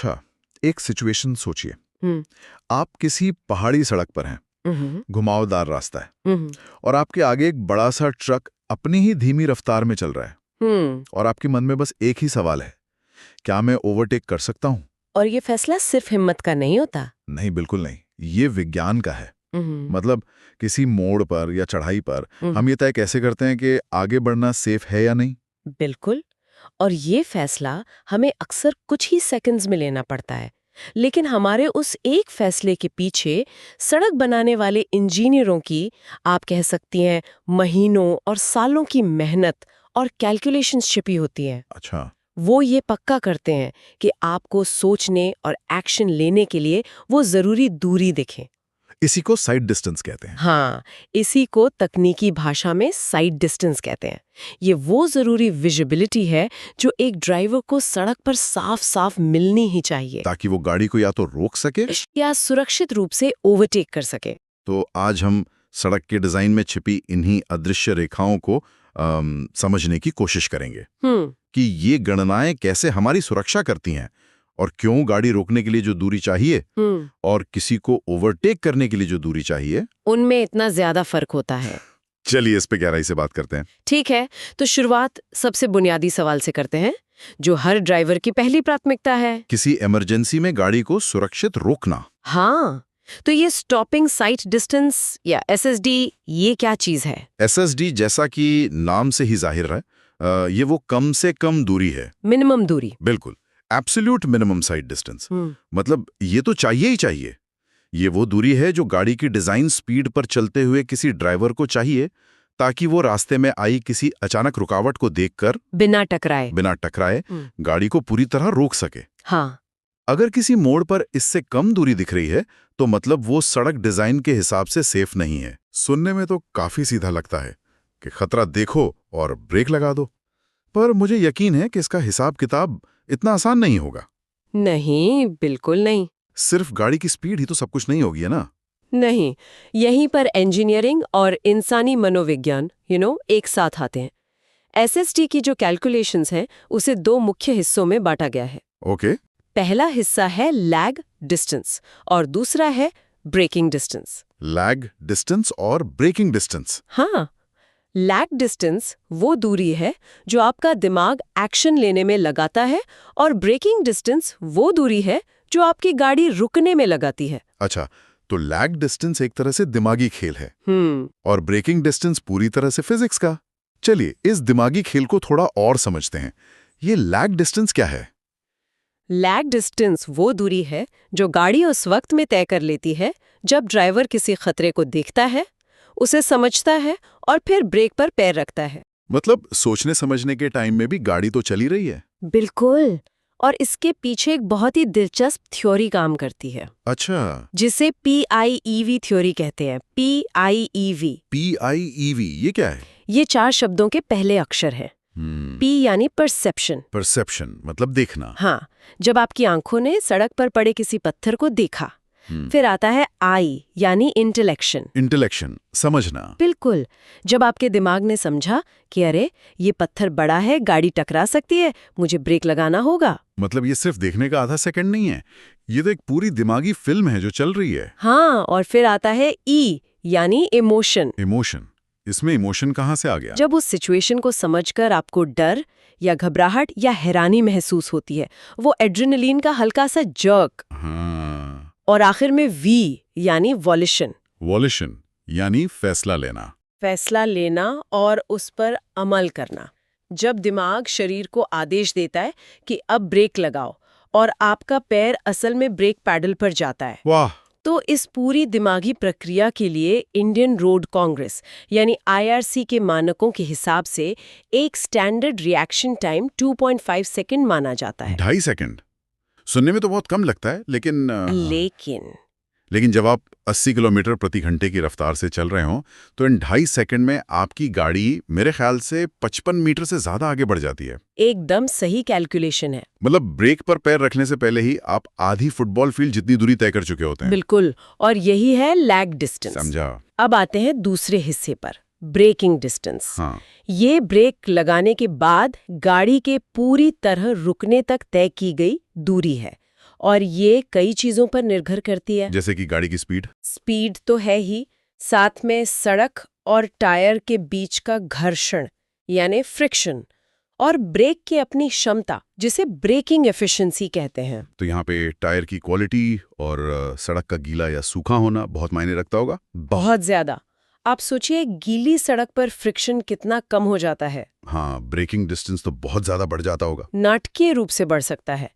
अच्छा, एक सिचुएशन सोचिए। हम्म, आप किसी पहाड़ी सड़क पर हैं, हम्म, घुमावदार रास्ता है, हम्म, और आपके आगे एक बड़ा सा ट्रक अपनी ही धीमी रफ्तार में चल रहा है, हम्म। और आपके मन में बस एक ही सवाल है, क्या मैं ओवरटेक कर सकता हूँ? और ये फैसला सिर्फ हिम्मत का नहीं होता। नहीं, बिल्कुल नहीं। ये विज्ञान का है। हम्म, मतलब किसी मोड़ पर या चढ़ाई पर हम्म, हम ये तय कैसे करते हैं कि आगे बढ़ना सेफ है या नहीं? बिल्कुल। और ये फैसला हमें अक्सर कुछ ही सेकंड्स में लेना पड़ता है, लेकिन हमारे उस एक फैसले के पीछे सड़क बनाने वाले इंजीनियरों की, आप कह सकती हैं, महीनों और सालों की मेहनत और कैलकुलेशंस छिपी होती हैं। अच्छा। वो ये पक्का करते हैं कि आपको सोचने और एक्शन लेने के लिए वो जरूरी दूरी दिखे। इसी को साइड डिस्टेंस कहते हैं। हाँ, इसी को तकनीकी भाषा में साइड डिस्टेंस कहते हैं। ये वो जरूरी विजिबिलिटी है जो एक ड्राइवर को सड़क पर साफ-साफ मिलनी ही चाहिए, ताकि वो गाड़ी को या तो रोक सके। या सुरक्षित रूप से ओवरटेक कर सके। तो आज हम सड़क के डिजाइन में छिपी इन्हीं अदृश्य रेखाओं को समझने की कोशिश करेंगे कि ये गणनाएं कैसे हमारी सुरक्षा करती हैं, और क्यों गाड़ी रोकने के लिए जो दूरी चाहिए और किसी को ओवरटेक करने के लिए जो दूरी चाहिए, उनमें इतना ज्यादा फर्क होता है। चलिए इस पे गहराई से बात करते हैं। ठीक है, तो शुरुआत सबसे बुनियादी सवाल से करते हैं, जो हर ड्राइवर की पहली प्राथमिकता है। किसी इमरजेंसी में गाड़ी को सुरक्षित रोकना। हाँ, तो ये स्टॉपिंग साइट डिस्टेंस या एसएसडी, ये क्या चीज है? एसएसडी जैसा कि नाम से ही जाहिर है, ये वो कम से कम दूरी है। मिनिमम दूरी। बिल्कुल, एब्सोल्यूट मिनिमम साइड डिस्टेंस। मतलब ये तो चाहिए ही चाहिए। ये वो दूरी है जो गाड़ी की डिजाइन स्पीड पर चलते हुए किसी ड्राइवर को चाहिए, ताकि वो रास्ते में आई किसी अचानक रुकावट को देखकर बिना टकराए गाड़ी को पूरी तरह रोक सके। हाँ। अगर किसी मोड़ पर इससे कम दूरी दिख रही है, तो मतलब वो सड़क डिजाइन के हिसाब से सेफ नहीं है। सुनने में तो काफी सीधा लगता है कि खतरा देखो और ब्रेक लगा दो, पर मुझे यकीन है कि इसका हिसाब किताब इतना आसान नहीं होगा। नहीं, बिल्कुल नहीं। सिर्फ गाड़ी की स्पीड ही तो सब कुछ नहीं होगी, है ना? नहीं, यहीं पर इंजीनियरिंग और इंसानी मनोविज्ञान एक साथ आते हैं। एसएसटी की जो कैलकुलेशंस हैं, उसे दो मुख्य हिस्सों में बांटा गया है। ओके। पहला हिस्सा है लैग डिस्टेंस और दूसरा है ब्रेकिंग डिस्टेंस। लैग डिस्टेंस और ब्रेकिंग डिस्टेंस। हाँ, लैग डिस्टेंस वो दूरी है जो आपका दिमाग एक्शन लेने में लगाता है, और ब्रेकिंग डिस्टेंस वो दूरी है जो आपकी गाड़ी रुकने में लगाती है। अच्छा, तो लैग डिस्टेंस एक तरह से दिमागी खेल है और ब्रेकिंग डिस्टेंस पूरी तरह से फिजिक्स का। चलिए इस दिमागी खेल को थोड़ा और समझते हैं। ये लैग डिस्टेंस क्या है? लैग डिस्टेंस वो दूरी है जो गाड़ी उस वक्त में तय कर लेती है जब ड्राइवर किसी खतरे को देखता है, उसे समझता है और फिर ब्रेक पर पैर रखता है। मतलब सोचने समझने के टाइम में भी गाड़ी तो चली रही है। बिल्कुल। और इसके पीछे एक बहुत ही दिलचस्प थ्योरी काम करती है। अच्छा, जिसे PIEV थ्योरी कहते हैं। PIEV। PIEV ये क्या है? ये 4 शब्दों के पहले अक्षर है। P यानी परसेप्शन। परसेप्शन मतलब देखना। हाँ, जब आपकी आंखों ने सड़क पर पड़े किसी पत्थर को देखा। फिर आता है I यानी इंटेलेक्शन। इंटेलेक्शन समझना। बिल्कुल, जब आपके दिमाग ने समझा कि अरे ये पत्थर बड़ा है, गाड़ी टकरा सकती है, मुझे ब्रेक लगाना होगा। मतलब ये सिर्फ देखने का आधा सेकंड नहीं है, ये तो एक पूरी दिमागी फिल्म है जो चल रही है। हाँ, और फिर आता है E यानी इमोशन। इमोशन। इसमें इमोशन कहाँ से आ गया? जब उस सिचुएशन को समझकर आपको डर या घबराहट या हैरानी महसूस होती है, वो एड्रेनलिन का हल्का सा जर्क। हाँ। और आखिर में V यानी वॉल्यूशन। वॉल्यूशन यानी फैसला लेना। फैसला लेना और उस पर अमल करना। जब दिमाग शरीर को आदेश देता है कि अब ब्रेक लगाओ, और आपका पैर असल में ब्रेक पैडल पर जाता है। वाह। तो इस पूरी दिमागी प्रक्रिया के लिए इंडियन रोड कांग्रेस यानी IRC के मानकों के हिसाब से एक स्टैंडर्ड रिएक्शन टाइम 2.5 सेकंड माना जाता है। 2.5 सेकंड सुनने में तो बहुत कम लगता है, लेकिन जब आप 80 किलोमीटर प्रति घंटे की रफ्तार से चल रहे हो, तो इन 2.5 सेकंड में आपकी गाड़ी मेरे ख्याल से 55 मीटर से ज्यादा आगे बढ़ जाती है। एकदम सही कैलकुलेशन है। मतलब ब्रेक पर पैर रखने से पहले ही आप आधी फुटबॉल फील्ड जितनी दूरी तय कर चुके होते हैं। बिल्कुल, और यही है लैग डिस्टेंस। समझा। अब आते हैं दूसरे हिस्से पर, ब्रेकिंग डिस्टेंस। हाँ। ये ब्रेक लगाने के बाद गाड़ी के पूरी तरह रुकने तक तय की गई दूरी है, और ये कई चीजों पर निर्भर करती है। जैसे कि गाड़ी की स्पीड। स्पीड तो है ही, साथ में सड़क और टायर के बीच का घर्षण यानी फ्रिक्शन, और ब्रेक की अपनी क्षमता जिसे ब्रेकिंग एफिशिएंसी कहते हैं। तो यहाँ पे टायर की क्वालिटी और सड़क का गीला या सूखा होना बहुत मायने रखता होगा। बहुत ज्यादा। आप सोचिए गीली सड़क पर फ्रिक्शन कितना कम हो जाता है। हाँ, ब्रेकिंग डिस्टेंस तो बहुत ज्यादा बढ़ जाता होगा। नाटकीय रूप से बढ़ सकता है।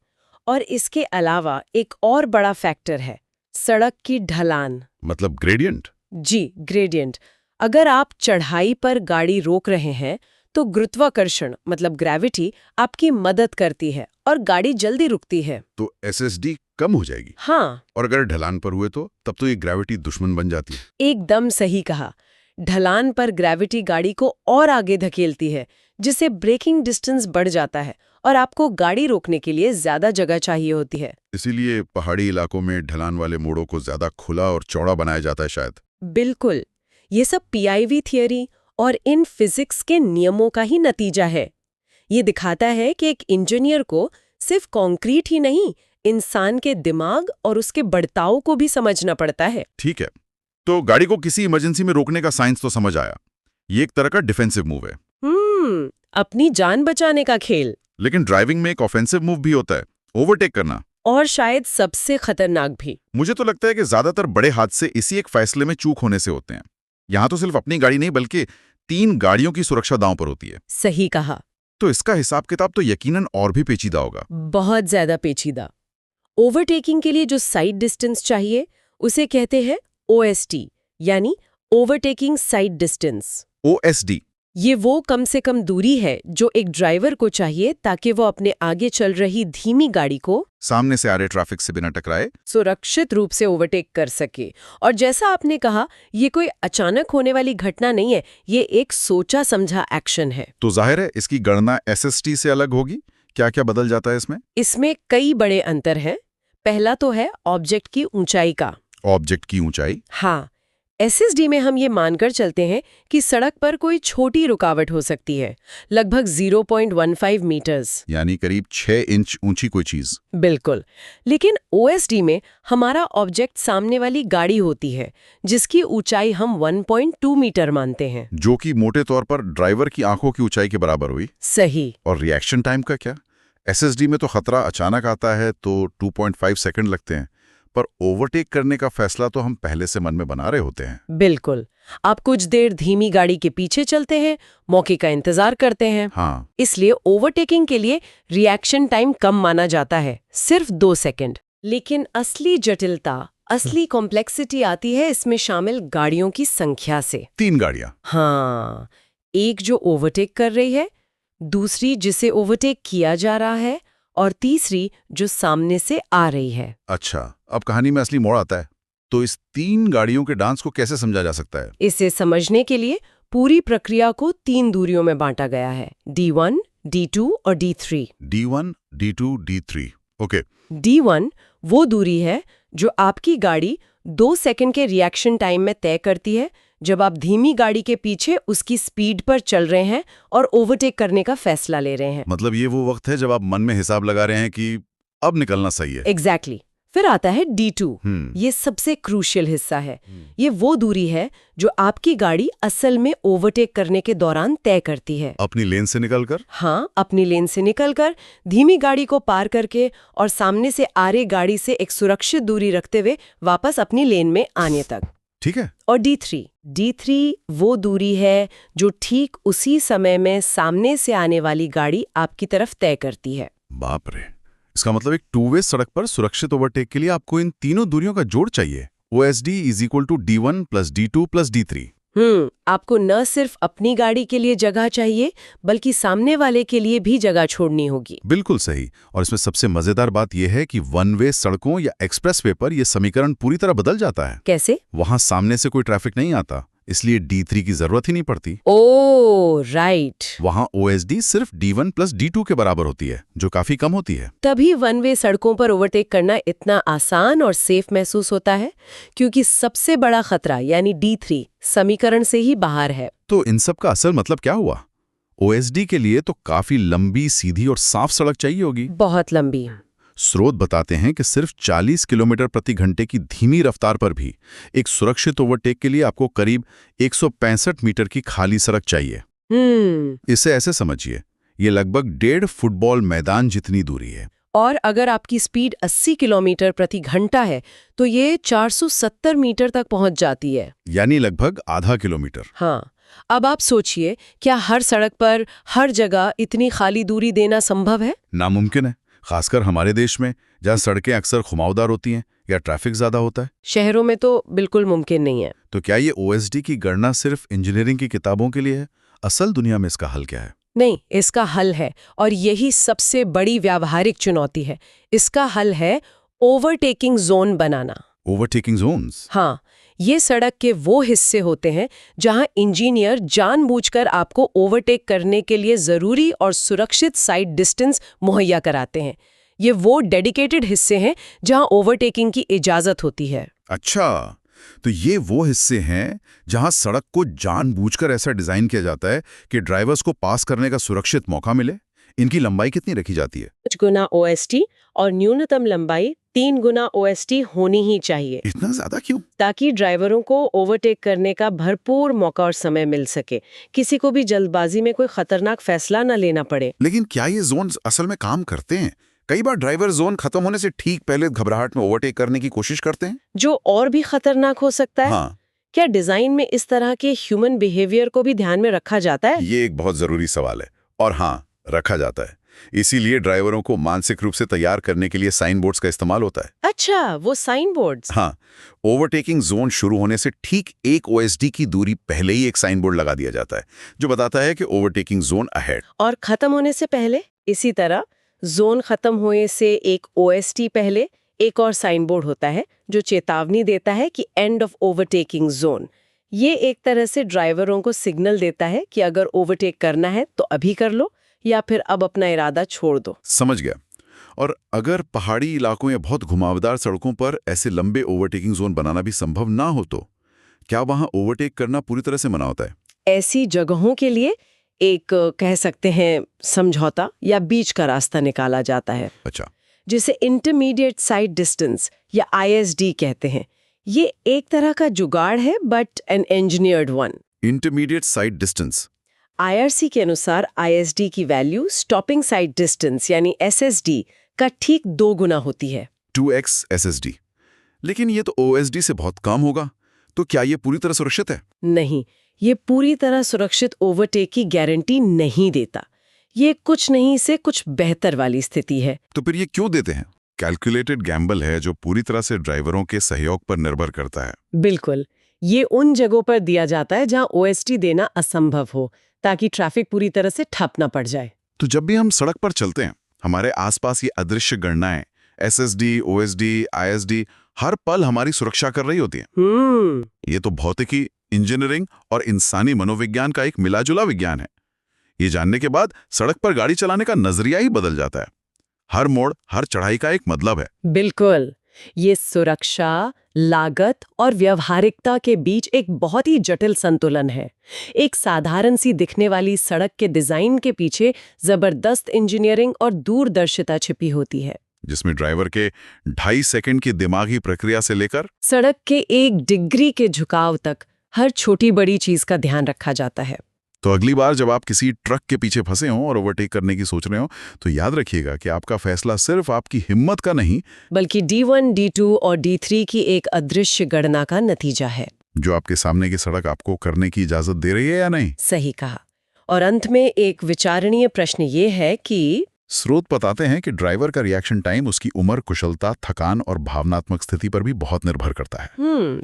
और इसके अलावा एक और बड़ा फैक्टर है, सड़क की ढलान। मतलब ग्रेडियंट। जी, ग्रेडियंट। अगर आप चढ़ाई पर गाड़ी रोक रहे हैं तो गुरुत्वाकर्षण मतलब ग्रेविटी आपकी मदद करती है और गाड़ी जल्दी रुकती है। तो एसएसडी कम हो जाएगी। हाँ। और अगर ढलान पर हुए तो तब तो ये ग्रेविटी दुश्मन बन जाती है। एकदम सही कहा। ढलान पर ग्रेविटी गाड़ी को और आगे धकेलती है, जिससे ब्रेकिंग डिस्टेंस बढ़ जाता है और आपको गाड़ी रोकने के लिए ज्यादा जगह चाहिए होती है। इसीलिए पहाड़ी इलाकों में ढलान वाले मोड़ों को ज्यादा खुला और चौड़ा बनाया जाता है शायद। बिल्कुल। ये सब पीआईवी थियरी और इन फिजिक्स के नियमों का ही नतीजा है। ये दिखाता है कि एक इंजीनियर को सिर्फ कंक्रीट ही नहीं, इंसान के दिमाग और उसके बर्ताव को भी समझना पड़ता है। ठीक है, तो गाड़ी को किसी इमरजेंसी में रोकने का साइंस तो समझ आया। ये एक तरह का डिफेंसिव मूव है। अपनी जान बचाने का खेल। लेकिन ड्राइविंग में एक ऑफेंसिव मूव भी होता है, ओवरटेक करना। और शायद सबसे खतरनाक भी। मुझे तो लगता है कि ज्यादातर बड़े हादसे इसी एक फैसले में चूक होने से होते हैं। यहाँ तो सिर्फ अपनी गाड़ी नहीं बल्कि 3 गाड़ियों की सुरक्षा दांव पर होती है। सही कहा। तो इसका हिसाब किताब तो यकीनन और भी पेचीदा होगा। बहुत ज्यादा पेचीदा। ओवरटेकिंग के लिए जो साइड डिस्टेंस चाहिए उसे कहते हैं ओएसडी, यानी ओवरटेकिंग साइड डिस्टेंस। ओएसडी। ये वो कम से कम दूरी है जो एक ड्राइवर को चाहिए ताकि वो अपने आगे चल रही धीमी गाड़ी को सामने से आ रहे ट्रैफिक से बिना टकराए सुरक्षित रूप से ओवरटेक कर सके। और जैसा आपने कहा, ये कोई अचानक होने वाली घटना नहीं है, ये एक सोचा समझा एक्शन है। तो जाहिर है इसकी गणना एसएसटी से अलग होगी। क्या क्या बदल जाता है इसमें? इसमें कई बड़े अंतर हैं। पहला तो है ऑब्जेक्ट की ऊंचाई का। ऑब्जेक्ट की ऊंचाई? हाँ, एसएसडी में हम ये मानकर चलते हैं कि सड़क पर कोई छोटी रुकावट हो सकती है, लगभग 0.15 मीटर्स, यानी करीब 6 इंच ऊंची कोई चीज। बिल्कुल। लेकिन ओएसडी में हमारा ऑब्जेक्ट सामने वाली गाड़ी होती है, जिसकी ऊंचाई हम 1.2 मीटर मानते हैं, जो कि मोटे तौर पर ड्राइवर की आंखों की ऊंचाई के बराबर हुई। सही। और रिएक्शन टाइम का क्या? एसएसडी में तो खतरा अचानक आता है तो 2.5 सेकंड लगते हैं, पर ओवरटेक करने का फैसला तो हम पहले से मन में बना रहे होते हैं। बिल्कुल। आप कुछ देर धीमी गाड़ी के पीछे चलते हैं, मौके का इंतजार करते हैं। हाँ। इसलिए ओवरटेकिंग के लिए रिएक्शन टाइम कम माना जाता है, सिर्फ 2 सेकंड। लेकिन असली जटिलता, असली कॉम्प्लेक्सिटी आती है इसमें शामिल गाड़ियों की संख्या से। 3 गाड़ियां। हाँ, एक जो ओवरटेक कर रही है, दूसरी जिसे ओवरटेक किया जा रहा है, और तीसरी जो सामने से आ रही है। अच्छा, अब कहानी में असली मोड़ आता है। तो इस 3 गाड़ियों के डांस को कैसे समझा जा सकता है? इसे समझने के लिए पूरी प्रक्रिया को 3 दूरियों में बांटा गया है, D1, D2 और D3। D1, D2, D3। Okay. D1 वो दूरी है जो आपकी गाड़ी 2 सेकंड के रिएक्शन टाइम में तय करती है, जब आप धीमी गाड़ी के पीछे उसकी स्पीड पर चल रहे हैं और ओवरटेक करने का फैसला ले रहे हैं। मतलब ये वो वक्त है जब आप मन में हिसाब लगा रहे हैं कि अब निकलना सही है। एग्जैक्टली। फिर आता है D2। ये सबसे क्रूशियल हिस्सा है। ये वो दूरी है जो आपकी गाड़ी असल में ओवरटेक करने के दौरान तय करती है। अपनी लेन से निकलकर? हाँ, अपनी लेन से निकलकर, धीमी गाड़ी को पार करके और सामने से आ रही गाड़ी से एक सुरक्षित दूरी रखते हुए वापस अपनी लेन में आने तक। ठीक है। और D3 वो दूरी है जो ठीक उसी समय में सामने से आने वाली गाड़ी आपकी तरफ तय करती है। बाप रे, इसका मतलब एक 2 वे सड़क पर सुरक्षित ओवरटेक के लिए आपको इन तीनों दूरियों का जोड़ चाहिए। OSD = D1 + D2 + D3। आपको न सिर्फ अपनी गाड़ी के लिए जगह चाहिए, बल्कि सामने वाले के लिए भी जगह छोड़नी होगी। बिल्कुल सही। और इसमें सबसे मजेदार बात यह है कि 1 वे सड़कों या एक्सप्रेसवे पर यह समीकरण पूरी तरह बदल जाता है। कैसे? वहां सामने से कोई ट्रैफिक नहीं आता, इसलिए D3 की जरूरत ही नहीं पड़ती। ओह, राइट। वहां OSD सिर्फ D1 + D2 के बराबर होती है, जो काफी कम होती है। तभी 1 वे सड़कों पर ओवरटेक करना इतना आसान और सेफ महसूस होता है, क्योंकि सबसे बड़ा खतरा यानी D3 समीकरण से ही बाहर है। तो इन सब का असल मतलब क्या हुआ? OSD के लिए तो काफी लंबी, सीधी और साफ सड़क चाहिए होगी। बहुत लंबी। स्रोत बताते हैं कि सिर्फ 40 किलोमीटर प्रति घंटे की धीमी रफ्तार पर भी एक सुरक्षित ओवरटेक के लिए आपको करीब 165 मीटर की खाली सड़क चाहिए। इसे ऐसे समझिए, ये लगभग 1.5 फुटबॉल मैदान जितनी दूरी है। और अगर आपकी स्पीड 80 किलोमीटर प्रति घंटा है तो ये 470 मीटर तक पहुंच जाती है, यानी लगभग आधा किलोमीटर। हाँ, अब आप सोचिए, क्या हर सड़क पर हर जगह इतनी खाली दूरी देना संभव है? नामुमकिन है, खासकर हमारे देश में जहाँ सड़कें अक्सर घुमावदार होती हैं या ट्रैफिक ज्यादा होता है। शहरों में तो बिल्कुल मुमकिन नहीं है। तो क्या ये ओएसडी की गणना सिर्फ इंजीनियरिंग की किताबों के लिए है? असल दुनिया में इसका हल क्या है? नहीं, इसका हल है, और यही सबसे बड़ी व्यावहारिक चुनौती है। इसका हल है ओवरटेकिंग जोन बनाना। Overtaking zones? हाँ, ये सड़क के वो हिस्से होते हैं जहां इंजीनियर जानबूझकर आपको ओवरटेक करने के लिए जरूरी और सुरक्षित साइड डिस्टेंस मुहैया कराते हैं। ये वो डेडिकेटेड हिस्से हैं जहां ओवरटेकिंग की इजाजत होती है। अच्छा, तो ये वो हिस्से हैं जहां सड़क को जानबूझकर ऐसा डिजाइन किया जाता है कि ड्राइवर्स को पास करने का सुरक्षित मौका मिले। इनकी लंबाई कितनी रखी जाती है? 5 गुना ओएसटी और न्यूनतम लंबाई 3 गुना ओएसटी होनी ही चाहिए। इतना ज्यादा क्यों? ताकि ड्राइवरों को ओवरटेक करने का भरपूर मौका और समय मिल सके, किसी को भी जल्दबाजी में कोई खतरनाक फैसला न लेना पड़े। लेकिन क्या ये जोन असल में काम करते हैं? कई बार ड्राइवर जोन खत्म होने से ठीक पहले घबराहट में ओवरटेक करने की कोशिश करते हैं, जो और भी खतरनाक हो सकता है। हाँ। क्या डिजाइन में इस तरह के ह्यूमन बिहेवियर को भी ध्यान में रखा जाता है? ये एक बहुत जरूरी सवाल है, और हाँ, रखा जाता है। इसीलिए ड्राइवरों को मानसिक रूप से तैयार करने के लिए साइन बोर्ड्स का इस्तेमाल होता है। अच्छा, वो साइन बोर्ड्स। हाँ, ओवरटेकिंग जोन शुरू होने से ठीक 1 ओएसडी की दूरी पहले ही एक साइन बोर्ड लगा दिया जाता है जो बताता है कि ओवरटेकिंग जोन अहेड। और खत्म होने से पहले इसी तरह जोन खत्म होने से एक ओएसटी पहले एक और साइन बोर्ड होता है जो चेतावनी देता है कि एंड ऑफ ओवरटेकिंग जोन। ये एक तरह से ड्राइवरों को सिग्नल देता है कि अगर ओवरटेक करना है तो अभी कर लो, या फिर अब अपना इरादा छोड़ दो। समझ गया। और अगर पहाड़ी इलाकों या बहुत घुमावदार सड़कों पर ऐसे लंबे ओवरटेकिंग जोन बनाना भी संभव ना हो तो क्या वहां ओवरटेक करना पूरी तरह से मना होता है? ऐसी जगहों के लिए एक कह सकते हैं समझौता या बीच का रास्ता निकाला जाता है। अच्छा, जिसे इंटरमीडिएट साइड डिस्टेंस या आईएसडी कहते हैं। ये एक तरह का जुगाड़ है, but an engineered one. Intermediate sight distance. IRC के अनुसार आईएसडी की वैल्यू स्टॉपिंग साइड डिस्टेंस यानी एसएसडी का ठीक 2 गुना होती है। 2x SSD। लेकिन ये तो OSD से बहुत कम होगा, तो क्या ये पूरी तरह सुरक्षित है? नहीं, ये पूरी तरह सुरक्षित ओवरटेक की गारंटी नहीं देता। ये कुछ नहीं से कुछ बेहतर वाली स्थिति है। तो फिर ये क्यों देते हैं? कैलकुलेटेड गैम्बल है जो पूरी तरह से ड्राइवरों के सहयोग पर निर्भर करता है। बिल्कुल, ये उन जगहों पर दिया जाता है जहां ओएसटी देना असंभव हो, ताकि ट्रैफिक पूरी तरह से ठप न पड़ जाए। तो जब भी हम सड़क पर चलते हैं, हमारे आसपास ये अदृश्य गणनाएं SSD, OSD, ISD हर पल हमारी सुरक्षा कर रही होती हैं। ये तो भौतिकी, इंजीनियरिंग और इंसानी मनोविज्ञान का एक मिलाजुला विज्ञान है। ये जानने के बाद सड़क पर गाड़ी चलाने का नजरिया ही बदल जाता है। हर मोड़, हर चढ़ाई का एक मतलब है। बिल्कुल, ये सुरक्षा, लागत और व्यवहारिकता के बीच एक बहुत ही जटिल संतुलन है। एक साधारण सी दिखने वाली सड़क के डिजाइन के पीछे जबरदस्त इंजीनियरिंग और दूरदर्शिता छिपी होती है, जिसमें ड्राइवर के 2.5 सेकंड की दिमागी प्रक्रिया से लेकर सड़क के 1 डिग्री के झुकाव तक हर छोटी बड़ी चीज का ध्यान रखा जाता है। तो अगली बार जब आप किसी ट्रक के पीछे फंसे हों और ओवरटेक करने की सोच रहे हो, तो याद रखिएगा कि आपका फैसला सिर्फ आपकी हिम्मत का नहीं, बल्कि D1, D2 और D3 की एक अदृश्य गणना का नतीजा है, जो आपके सामने की सड़क आपको करने की इजाजत दे रही है या नहीं। सही कहा। और अंत में एक विचारणीय प्रश्न ये है कि स्रोत बताते हैं कि ड्राइवर का रिएक्शन टाइम उसकी उम्र, कुशलता, थकान और भावनात्मक स्थिति पर भी बहुत निर्भर करता है।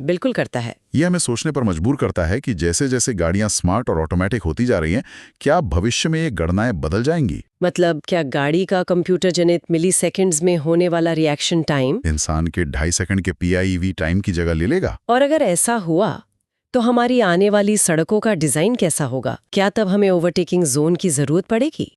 बिल्कुल करता है। यह हमें सोचने पर मजबूर करता है कि जैसे जैसे गाड़ियां स्मार्ट और ऑटोमेटिक होती जा रही हैं, क्या भविष्य में ये गणनाएं बदल जाएंगी? मतलब क्या गाड़ी का कंप्यूटर जनित मिलीसेकंड्स में होने वाला रिएक्शन टाइम इंसान के 2.5 सेकंड के PIV टाइम की जगह ले लेगा? और अगर ऐसा हुआ तो हमारी आने वाली सड़कों का डिजाइन कैसा होगा? क्या तब हमें ओवरटेकिंग जोन की जरूरत पड़ेगी?